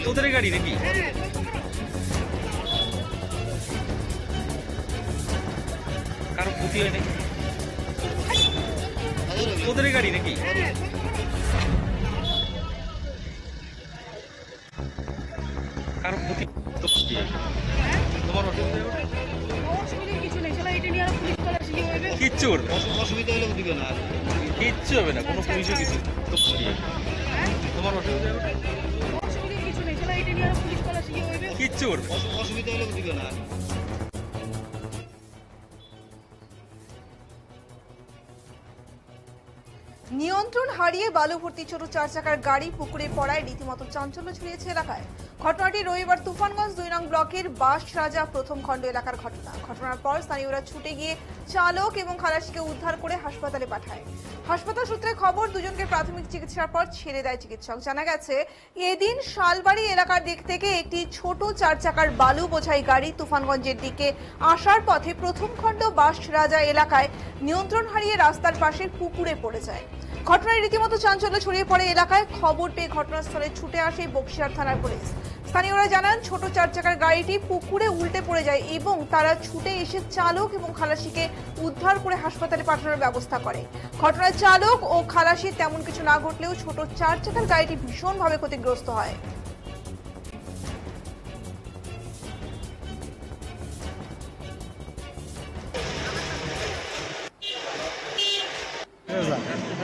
তোদের গাড়ি নাকি? কারো ক্ষতি হয় নাকি? তোদের গাড়ি নাকি? কারো ক্ষতি? তোমার কিচ্ছু অসুবিধা হলে দিবে না, কিচ্ছু হবে না, কোনো পুলিশও কিছু তোমার অসুবিধা কিচ্ছু অসুবিধা হলে দিবে না। নিয়ন্ত্রণ হারিয়ে বালু ভর্তি ছোট 4 চাকার গাড়ি পুকুরে পড়ায় রীতিমতো চাঞ্চল্য ছড়িয়েছে এলাকায়। ঘটনাটি রবিবার তুফানগঞ্জ 2 নং ব্লকের বাস রাজা প্রথম খণ্ড এলাকার ঘটনা। ঘটনার পর স্থানীয়রা ছুটে গিয়ে চালক এবং খালাসিকে উদ্ধার করে হাসপাতালে পাঠায়। হাসপাতাল সূত্রে খবর, দুজনকে প্রাথমিক চিকিৎসার পর ছেড়ে দেয় চিকিৎসক। জানা গেছে, এদিন শালবাড়ি এলাকার দিক থেকে একটি ছোট 4 চাকার বালু বোঝাই গাড়ি তুফানগঞ্জের দিকে আসার পথে প্রথম খণ্ড বাস রাজা এলাকায় নিয়ন্ত্রণ হারিয়ে রাস্তার পাশে পুকুরে পড়ে যায়। ঘটনায় রীতিমতো চাঞ্চল্য ছড়িয়ে পড়ে এলাকায়। খবর পেয়ে ঘটনাস্থলে ছুটে আসে বক্সিয়ার থানার পুলিশ। স্থানীয়রা জানান, ছোট 4 চাকার গাড়িটি পুকুরে উল্টে পড়ে যায় এবং তারা ছুটে এসে চালক এবং খালাসিকে উদ্ধার করে হাসপাতালে পাঠানোর ব্যবস্থা করে। ঘটনায় চালক ও খালাসির তেমন কিছু না ঘটলেও ছোট 4 চাকার গাড়িটি ভীষণভাবে ক্ষতিগ্রস্ত হয়।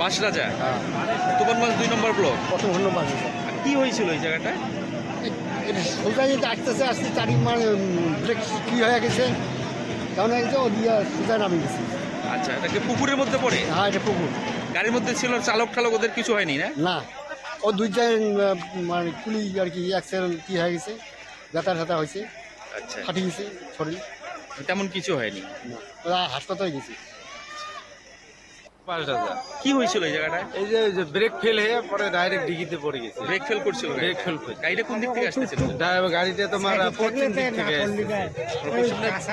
বাস রাজা তুফানগঞ্জ 2 নম্বর ব্লক প্রথম খণ্ড বাস রাজা। কি হয়েছিল এই জায়গাটায়? এটা সোজা যেতে আসতেছে আসতে চারি ব্রেক কি হয়ে গেছে, কারণ হয়ে গেছে ও দিয়ে সোজা নামে গেছে। আচ্ছা, এটাকে পুকুরের মধ্যে পড়ে? হ্যাঁ, এটা পুকুর। গাড়ির মধ্যে ছিল চালক ঠালক, ওদের কিছু হয়নি না? না, ও দুইটাই মানে কুলি আর কি অ্যাক্সিডেন্ট কি হয়ে গেছে, ব্যথা ঠ্যাথা হয়েছে, আচ্ছা, ফাটি গেছে শরীর। তেমন কিছু হয়নি। না, ওরা হাসপাতালে গেছে। কি হয়েছিল এই জায়গাটায়? এই যে ব্রেক ফেল হয়ে পরে ডাইরেক্ট ডিগিতে পড়ে গেছে। ব্রেক ফেল করছিল? ব্রেক ফেল করে গাড়িটা কোন দিক থেকে আসতেছিল? গাড়িটা তোমার পশ্চিম দিক থেকে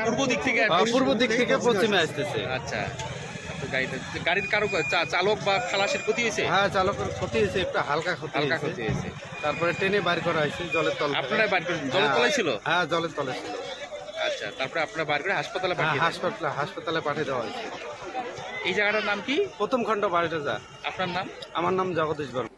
পূর্ব দিক থেকে পূর্ব দিক থেকে পশ্চিমে আসতেছে। আচ্ছা, তো গাড়ির কারো চালক বা খালাসের ক্ষতি হয়েছে? হ্যাঁ, চালকের ক্ষতি হয়েছে, একটু হালকা হালকা ক্ষতি ক্ষতি হয়েছে। তারপরে ট্রেনে বাইর করা হয়েছে জলের তল। আপনারা বাইর করে জলের তলায় ছিল? হ্যাঁ, জলের তলে ছিল। আচ্ছা, তারপরে আপনারা বাইর করে হাসপাতালে হ্যাঁ, পাঠিয়ে দেন। হাসপাতালে পাঠিয়ে দেওয়া হয়েছে। এই জায়গাটার নাম কি? প্রথম খণ্ড বাস রাজা। আপনার নাম? আমার নাম জগদীশ বর্মা।